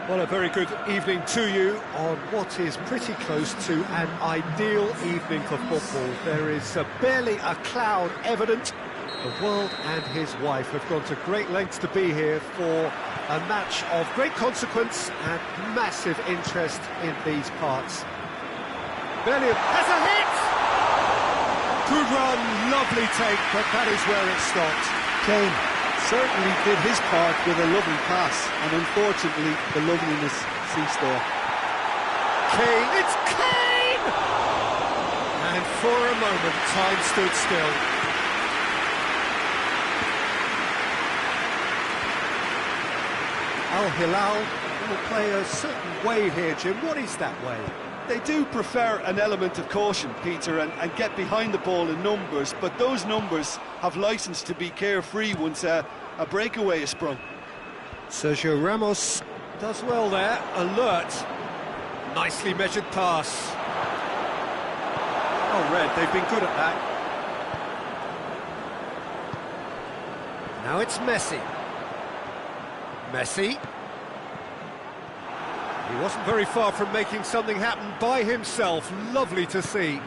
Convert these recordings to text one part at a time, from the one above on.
Well, a very good evening to you on what is pretty close to an ideal evening for football. There is barely a cloud evident. The world and his wife have gone to great lengths to be here for a match of great consequence and massive interest in these parts. Bellingham has a hit! Good run, lovely take, but that is where it stopped. Kane certainly did his part with a lovely pass, and unfortunately the loveliness ceased there. Kane, it's Kane! And for a moment, time stood still. Al Hilal will play a certain way here, Jim. What is that way? They do prefer an element of caution, Peter, and get behind the ball in numbers, but those numbers have licence to be carefree once a breakaway is sprung. Sergio Ramos does well there, alert. Nicely measured pass. Oh, Red, they've been good at that. Now it's Messi. Messi. He wasn't very far from making something happen by himself. Lovely to see.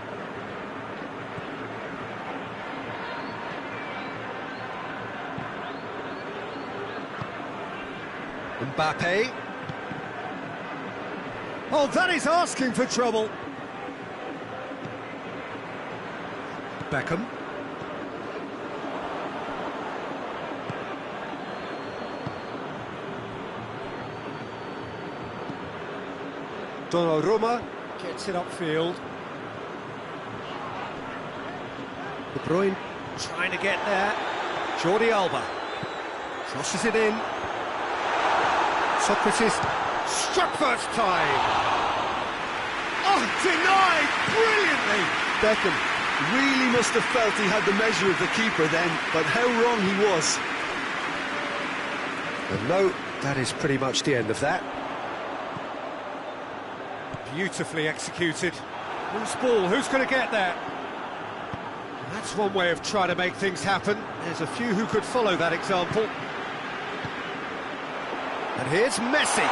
Mbappe. Oh, that is asking for trouble. Beckham. Donnarumma gets it upfield. De Bruyne trying to get there. Jordi Alba crosses it in. Socrates struck first time. Oh, denied brilliantly. Beckham really must have felt he had the measure of the keeper then, but how wrong he was. And no, that is pretty much the end of that. Beautifully executed. Loose ball, who's going to get there? That's one way of trying to make things happen. There's a few who could follow that example. And here's Messi.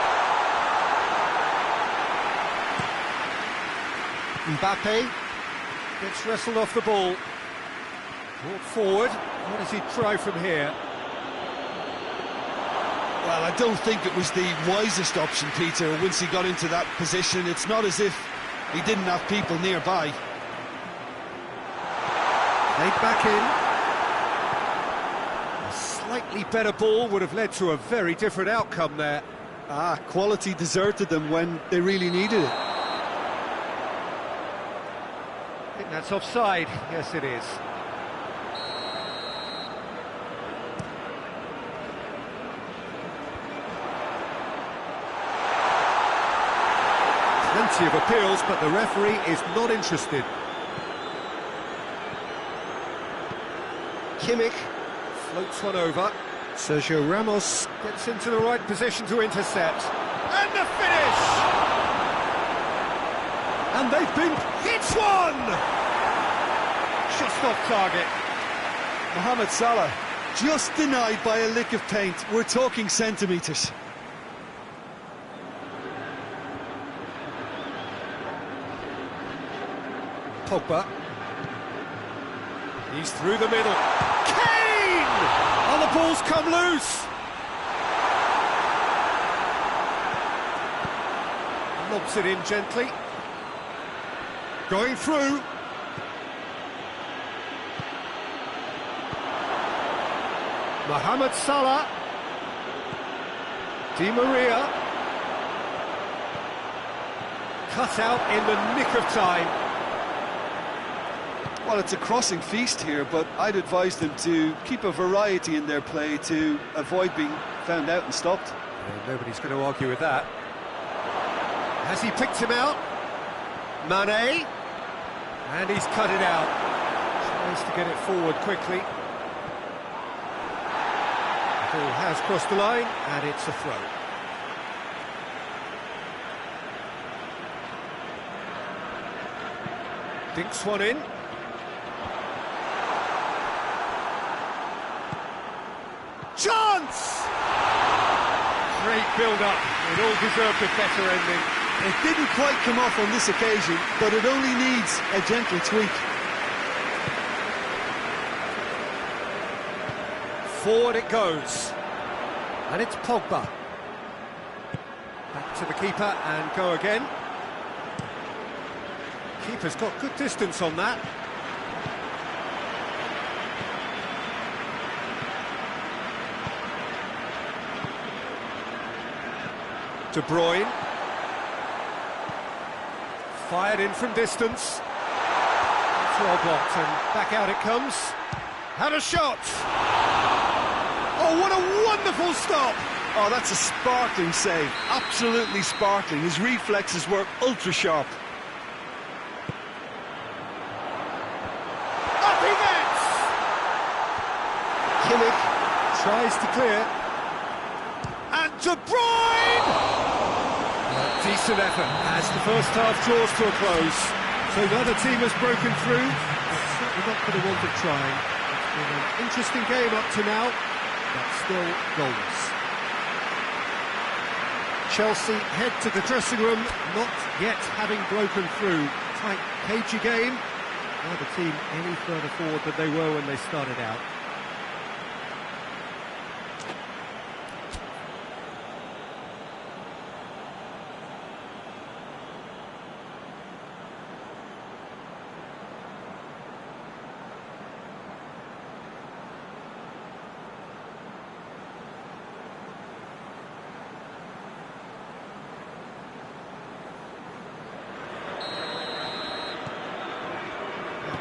Mbappe gets wrestled off the ball. Brought forward. What does he try from here? Well, I don't think it was the wisest option, Peter, once he got into that position. It's not as if he didn't have people nearby. Played back in. A slightly better ball would have led to a very different outcome there. Quality deserted them when they really needed it. I think that's offside. Yes, it is. Plenty of appeals, but the referee is not interested. Kimmich floats one over. Sergio Ramos gets into the right position to intercept. And the finish! And they've been hits one! Just off target. Mohamed Salah, just denied by a lick of paint. We're talking centimetres. Pogba. He's through the middle. Kane! And the ball's come loose. Lobs it in gently. Going through. Mohamed Salah. Di Maria. Cut out in the nick of time. Well, it's a crossing feast here, but I'd advise them to keep a variety in their play to avoid being found out and stopped. Yeah, nobody's going to argue with that. Has he picked him out? Mane. And he's cut it out. Tries to get it forward quickly. The ball has crossed the line, and it's a throw. Dinks one in. Chance! Great build-up. It all deserved a better ending. It didn't quite come off on this occasion, but it only needs a gentle tweak. Forward it goes. And it's Pogba. Back to the keeper and go again. Keeper's got good distance on that. De Bruyne. Fired in from distance. It's well blocked and back out it comes. Had a shot! Oh, what a wonderful stop! Oh, that's a sparkling save. Absolutely sparkling. His reflexes were ultra sharp. Up he gets! Kimmich tries to clear. And De Bruyne! A decent effort as the first half draws to a close. So the other team has broken through, but certainly not for the want of trying. It's been an interesting game up to now, but still goalless. Chelsea head to the dressing room, not yet having broken through. Tight, cagey game. Neither team any further forward than they were when they started out.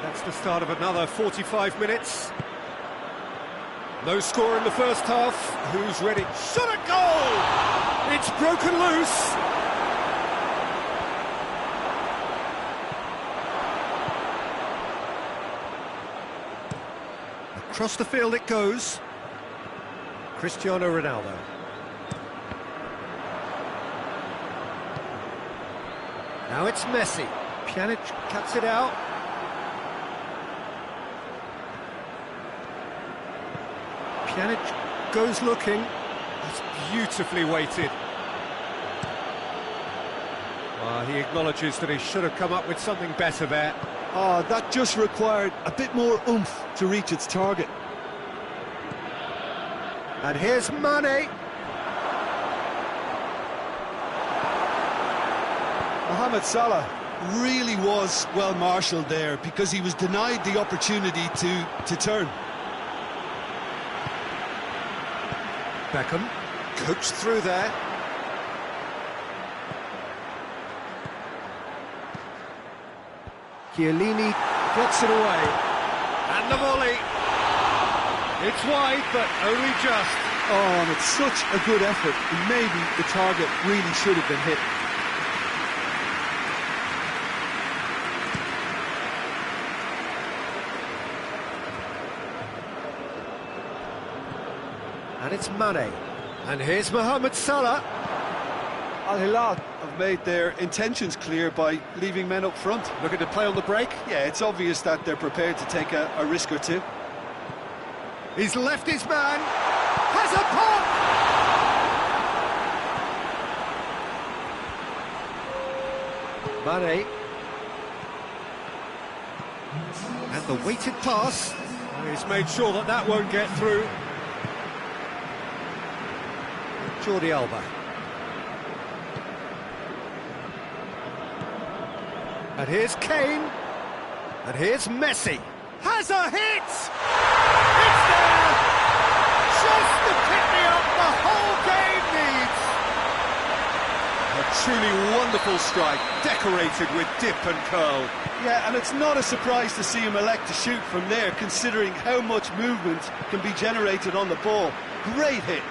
That's the start of another 45 minutes. No score in the first half. Who's ready? Shot at goal! It's broken loose. Across the field it goes. Cristiano Ronaldo. Now it's Messi. Pjanic cuts it out. Pjanic goes looking. It's beautifully weighted. He acknowledges that he should have come up with something better there. Oh, that just required a bit more oomph to reach its target. And here's Mane. Mohamed Salah really was well marshalled there because he was denied the opportunity to turn. Beckham, coached through there. Chiellini gets it away. And the volley. It's wide, but only just. Oh, and it's such a good effort. And maybe the target really should have been hit. And it's Mane. And here's Mohamed Salah. Al Hilal have made their intentions clear by leaving men up front. Looking to play on the break. Yeah, it's obvious that they're prepared to take a risk or two. He's left his man. Has a pop! Mane. And the weighted pass. He's made sure that that won't get through. Jordi Alba. And here's Kane. And here's Messi. Has a hit! It's there! Just the pick-me-up the whole game needs! A truly wonderful strike, decorated with dip and curl. Yeah, and it's not a surprise to see him elect to shoot from there, considering how much movement can be generated on the ball. Great hit.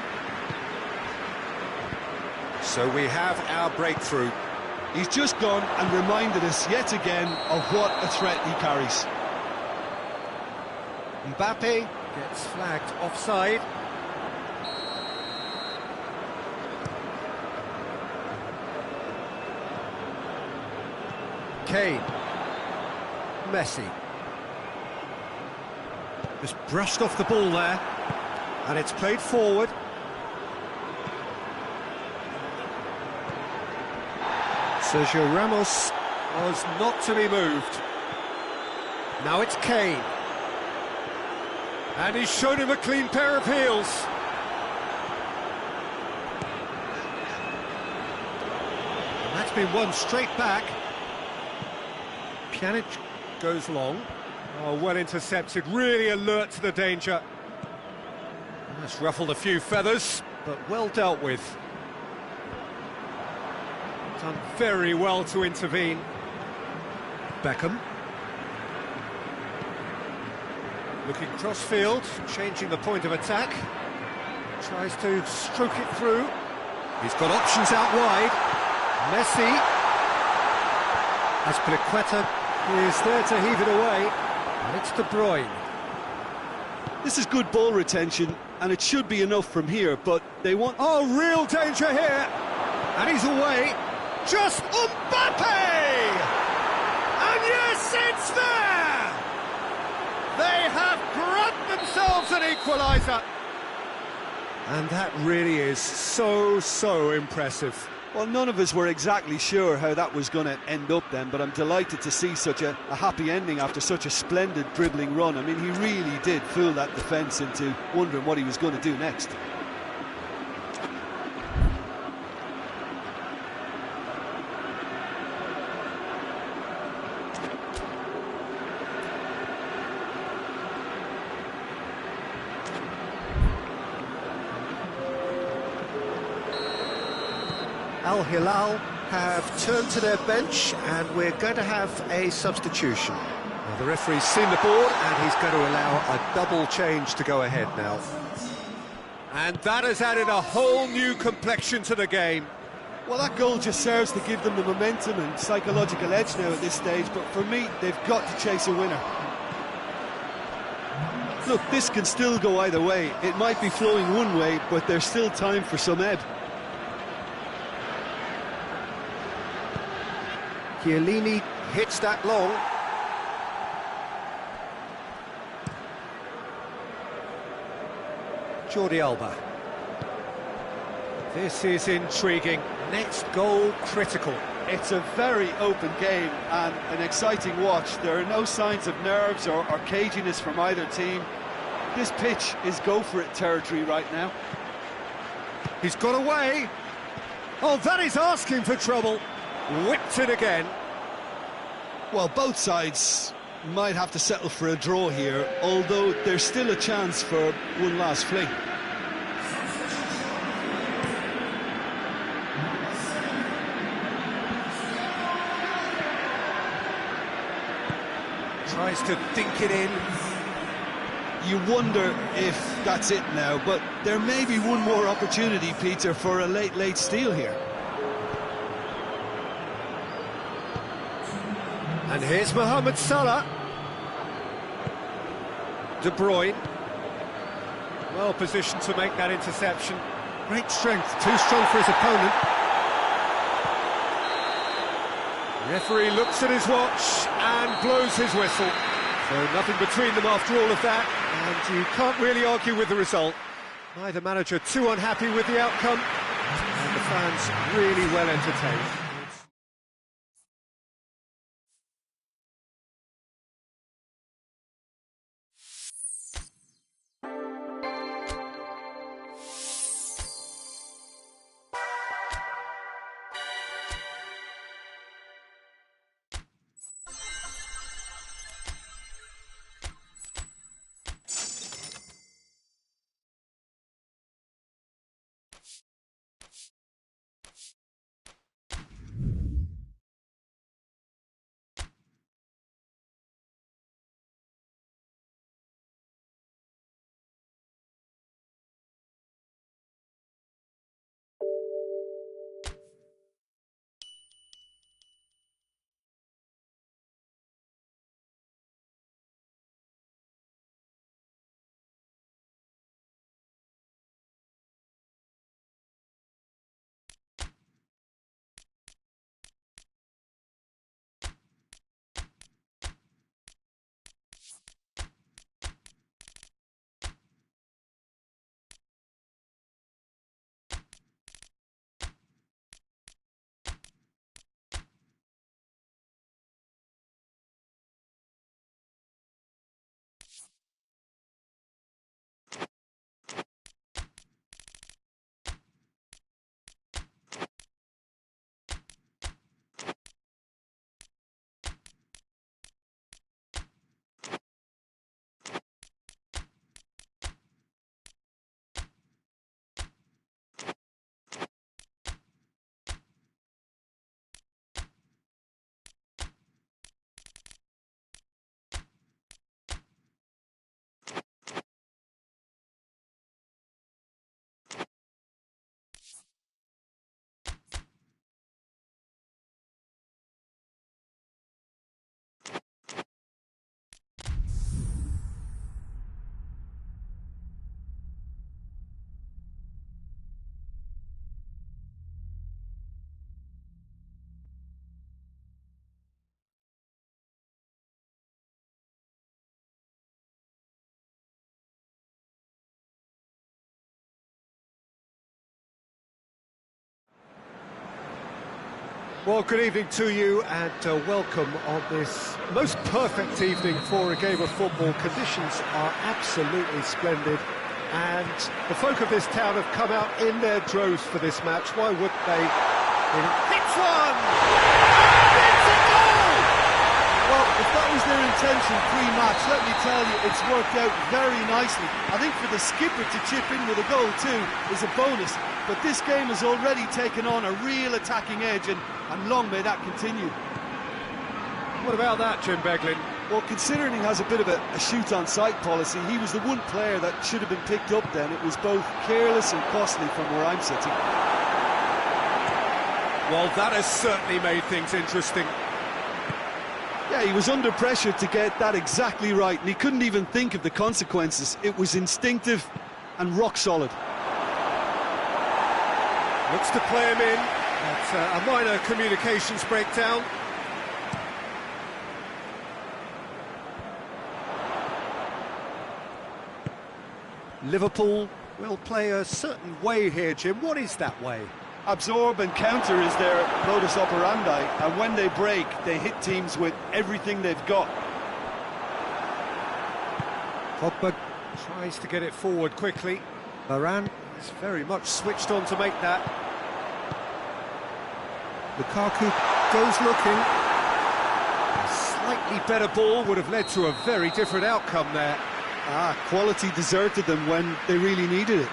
So we have our breakthrough. He's just gone and reminded us yet again of what a threat he carries. Mbappe gets flagged offside. Kane. Messi. Just brushed off the ball there. And it's played forward. Sergio Ramos was not to be moved. Now it's Kane. And he's shown him a clean pair of heels. And that's been won straight back. Pjanic goes long. Oh, well intercepted, really alert to the danger. That's ruffled a few feathers, but well dealt with. Done very well to intervene. Beckham. Looking cross-field, changing the point of attack. Tries to stroke it through. He's got options out wide. Messi. Azpilicueta is there to heave it away. And it's De Bruyne. This is good ball retention, and it should be enough from here, but they want... Oh, real danger here! And he's away. Just Mbappe! And yes, it's there! They have grabbed themselves an equaliser. And that really is so impressive. Well, none of us were exactly sure how that was going to end up then, but I'm delighted to see such a happy ending after such a splendid dribbling run. I mean, he really did fool that defence into wondering what he was going to do next. Al Hilal have turned to their bench and we're going to have a substitution. Well, the referee's seen the board and he's going to allow a double change to go ahead now. And that has added a whole new complexion to the game. Well, that goal just serves to give them the momentum and psychological edge now at this stage, but for me, they've got to chase a winner. Look, this can still go either way. It might be flowing one way, but there's still time for some ebb. Chiellini hits that long. Jordi Alba. This is intriguing. Next goal critical. It's a very open game and an exciting watch. There are no signs of nerves or caginess from either team. This pitch is go-for-it territory right now. He's got away. Oh, that is asking for trouble. Whipped it again. Well, both sides might have to settle for a draw here, although there's still a chance for one last fling. Tries to dink it in. You wonder if that's it now, but there may be one more opportunity, Peter, for a late steal here. And here's Mohamed Salah. De Bruyne. Well positioned to make that interception. Great strength, too strong for his opponent. Referee looks at his watch and blows his whistle. So nothing between them after all of that, and you can't really argue with the result. Neither manager too unhappy with the outcome, and the fans really well entertained. Well, good evening to you and welcome on this most perfect evening for a game of football. Conditions are absolutely splendid and the folk of this town have come out in their droves for this match. Why wouldn't they? Hits one! And it's a goal! Well, if that was their intention pre-match, let me tell you, it's worked out very nicely. I think for the skipper to chip in with a goal too is a bonus, but this game has already taken on a real attacking edge and long may that continue. What about that, Jim Beglin? Well, considering he has a bit of a shoot-on-sight policy, he was the one player that should have been picked up then. It was both careless and costly from where I'm sitting. Well, that has certainly made things interesting. Yeah, he was under pressure to get that exactly right, and he couldn't even think of the consequences. It was instinctive and rock solid. Looks to play him in. That's a minor communications breakdown. Liverpool will play a certain way here, Jim. What is that way? Absorb and counter is their modus operandi, and when they break, they hit teams with everything they've got. Pogba tries to get it forward quickly. Varane is very much switched on to make that. Lukaku goes looking. A slightly better ball would have led to a very different outcome there. Quality deserted them when they really needed it.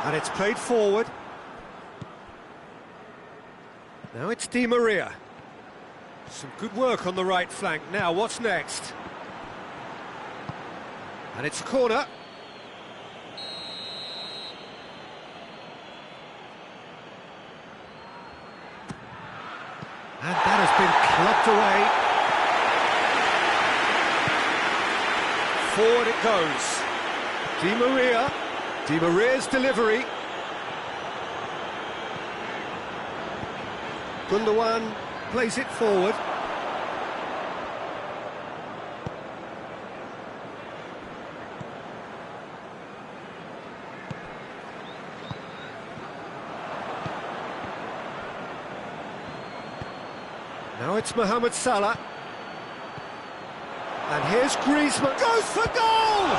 And it's played forward. Now it's Di Maria. Some good work on the right flank. Now, what's next? And it's a corner. And that has been clubbed away. Forward it goes. Di Maria. Di Maria's delivery. Gundogan plays it forward. Now it's Mohamed Salah. And here's Griezmann. Goes for goal!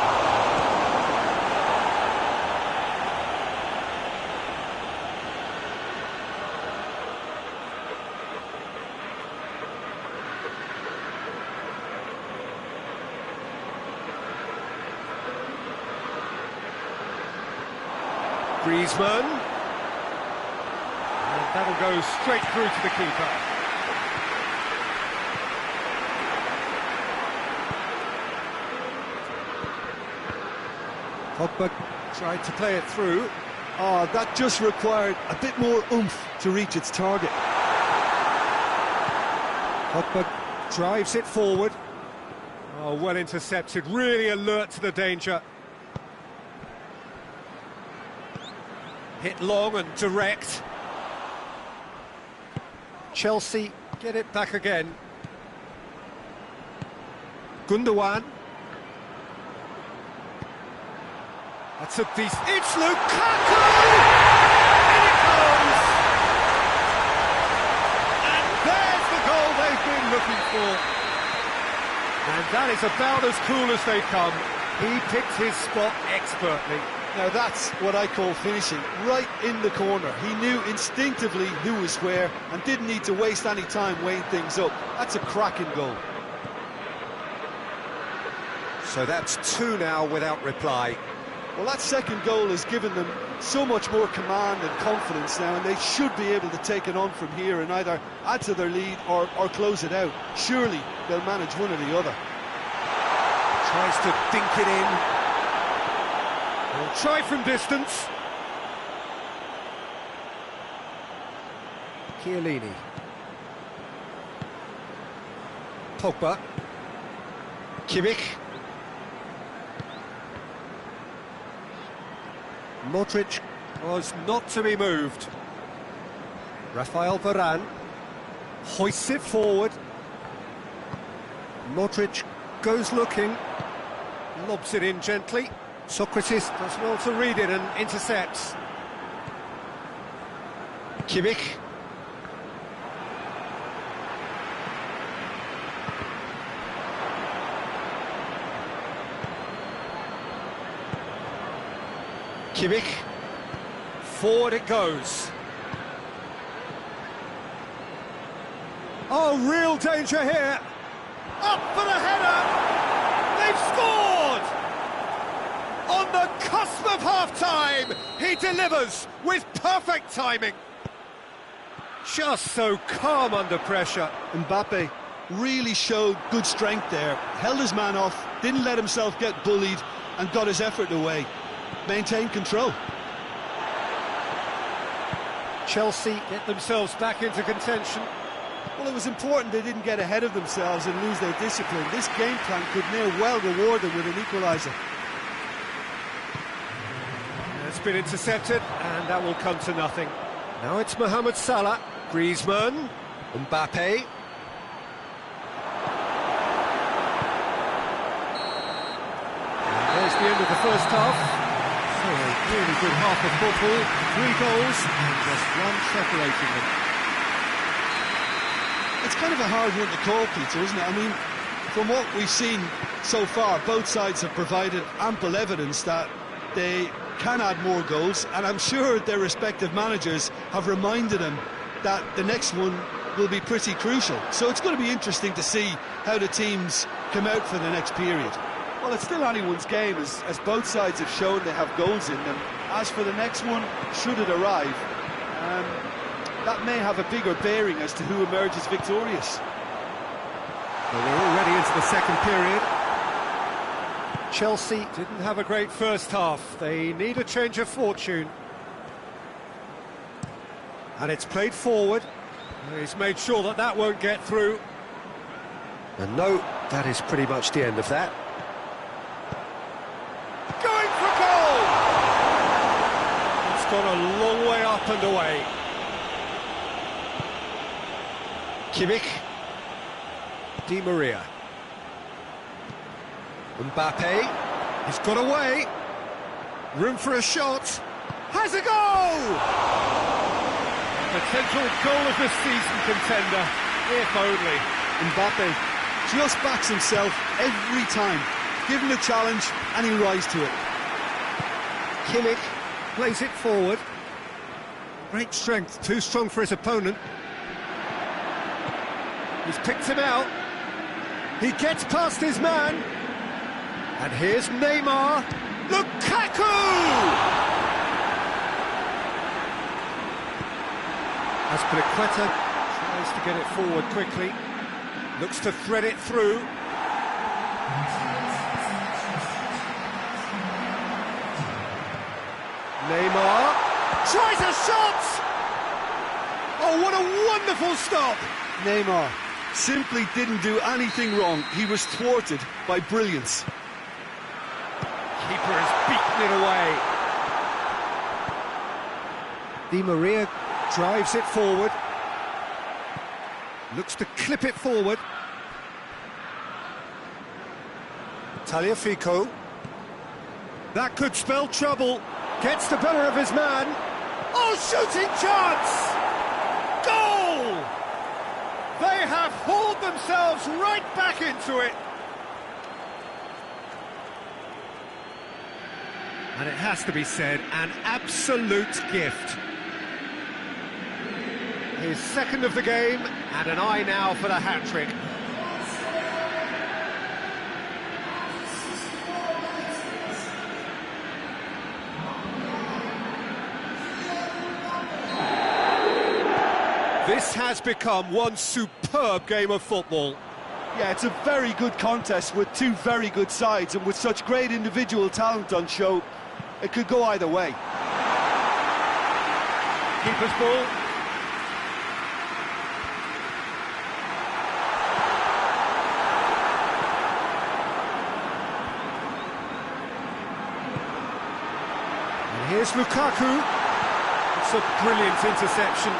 Griezmann, and that'll go straight through to the keeper. Pogba tried to play it through. That just required a bit more oomph to reach its target. Pogba drives it forward. Oh, well intercepted, really alert to the danger. Hit long and direct. Chelsea get it back again. Gundogan. That's a decent... It's Lukaku! In it goes! And there's the goal they've been looking for. And that is about as cool as they come. He picked his spot expertly. Now that's what I call finishing, right in the corner. He knew instinctively who was where and didn't need to waste any time weighing things up. That's a cracking goal. So that's 2 now without reply. Well, that second goal has given them so much more command and confidence now, and they should be able to take it on from here and either add to their lead or close it out. Surely they'll manage one or the other. Tries to dink it in. We'll try from distance. Chiellini. Pogba. Kimmich. Modric was not to be moved. Rafael Varane hoists it forward. Modric goes looking. Lobs it in gently. Socrates does well to read it and intercepts. Kimmich. Kimmich. Forward it goes. Oh, real danger here. Up for the header. They've scored! On the cusp of half-time, he delivers with perfect timing. Just so calm under pressure. Mbappe really showed good strength there. Held his man off, didn't let himself get bullied, and got his effort away. Maintained control. Chelsea get themselves back into contention. Well, it was important they didn't get ahead of themselves and lose their discipline. This game plan could near well reward them with an equaliser. It's been intercepted, and that will come to nothing. Now it's Mohamed Salah, Griezmann, Mbappe. And there's the end of the first half. So a really good half of football, 3 goals, and just one separating them. It's kind of a hard one to call, Peter, isn't it? I mean, from what we've seen so far, both sides have provided ample evidence that they can add more goals, and I'm sure their respective managers have reminded them that the next one will be pretty crucial. So it's going to be interesting to see how the teams come out for the next period. Well, it's still anyone's game, as both sides have shown they have goals in them. As for the next one, should it arrive, that may have a bigger bearing as to who emerges victorious. Well, we're already into the second period. Chelsea didn't have a great first half. They need a change of fortune. And it's played forward. He's made sure that that won't get through. And no, that is pretty much the end of that. Going for goal! It's gone a long way up and away. Kimmich. Di Maria. Mbappe. He's got away. Room for a shot. Has a goal! Potential goal of the season contender, if only. Mbappe just backs himself every time. Given a challenge, and he'll rise to it. Kimmich plays it forward. Great strength, too strong for his opponent. He's picked him out. He gets past his man. And here's Neymar. Lukaku! Azpilicueta tries to get it forward quickly. Looks to thread it through. Neymar tries a shot! Oh, what a wonderful stop! Neymar simply didn't do anything wrong. He was thwarted by brilliance. Keeper has beaten it away. Di Maria drives it forward. Looks to clip it forward. Tagliafico. That could spell trouble. Gets the better of his man. Oh, shooting chance! Goal! They have hauled themselves right back into it. And it has to be said, an absolute gift. His second of the game, and an eye now for the hat-trick. This has become one superb game of football. Yeah, it's a very good contest with two very good sides, and with such great individual talent on show, it could go either way. Keeper's ball. And here's Lukaku. It's a brilliant interception.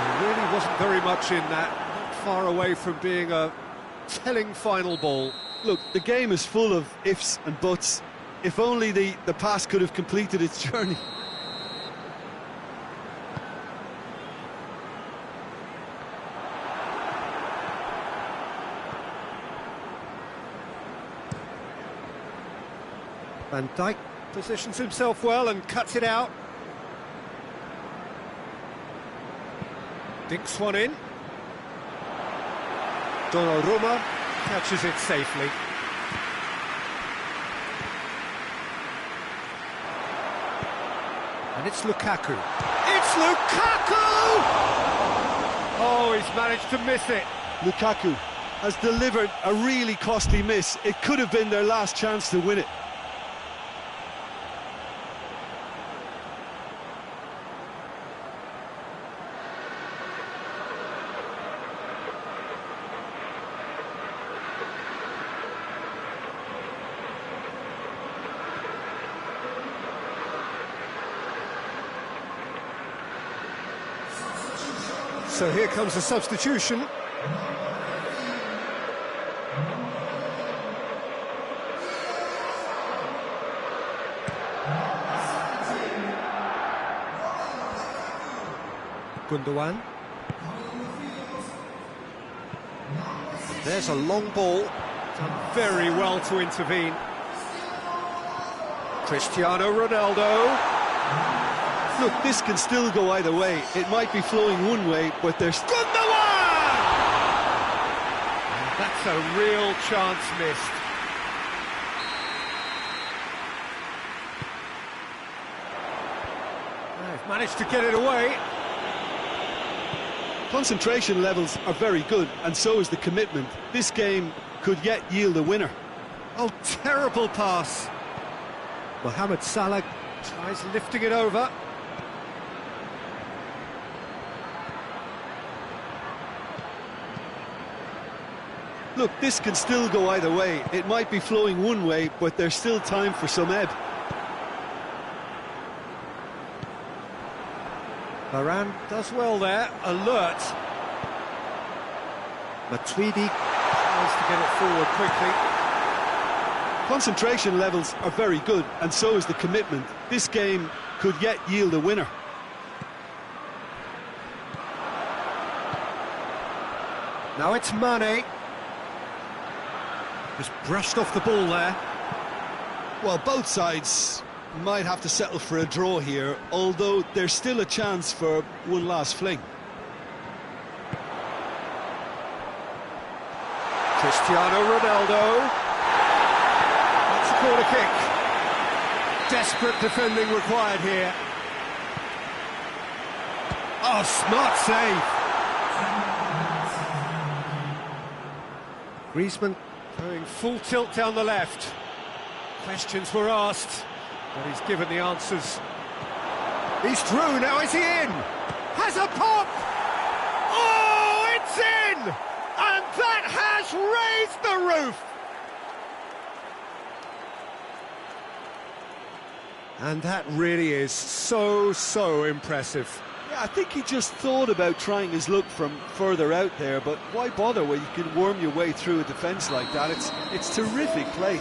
There really wasn't very much in that. Not far away from being a telling final ball. Look, the game is full of ifs and buts. If only the pass could have completed its journey. Van Dijk positions himself well and cuts it out. Dinks one in. Donnarumma catches it safely. And it's Lukaku. It's Lukaku! Oh, he's managed to miss it. Lukaku has delivered a really costly miss. It could have been their last chance to win it. So here comes the substitution. Gundogan. There's a long ball. Done very well to intervene. Cristiano Ronaldo. Look, this can still go either way. It might be flowing one way, but there's... Gundogan! That's a real chance missed. They've managed to get it away. Concentration levels are very good, and so is the commitment. This game could yet yield a winner. Oh, terrible pass. Mohamed Salah tries lifting it over. Look, this can still go either way. It might be flowing one way, but there's still time for some ebb. Varane does well there, alert. Matuidi tries to get it forward quickly. Concentration levels are very good, and so is the commitment. This game could yet yield a winner. Now it's Mane. Just brushed off the ball there. Well, both sides might have to settle for a draw here, although there's still a chance for one last fling. Cristiano Ronaldo. That's a corner kick. Desperate defending required here. Oh, smart save. Griezmann going full tilt down the left. Questions were asked, but he's given the answers. He's through, now is he in? Has a pop! Oh, it's in! And that has raised the roof! And that really is so impressive. Yeah, I think he just thought about trying his luck from further out there, but why bother when you can worm your way through a defence like that? It's terrific play.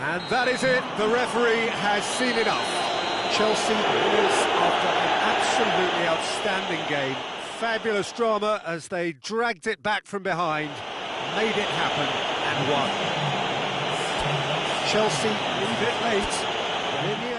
And that is it. The referee has seen enough. Chelsea winners after an absolutely outstanding game. Fabulous drama as they dragged it back from behind, made it happen and won. Chelsea a bit late, but in the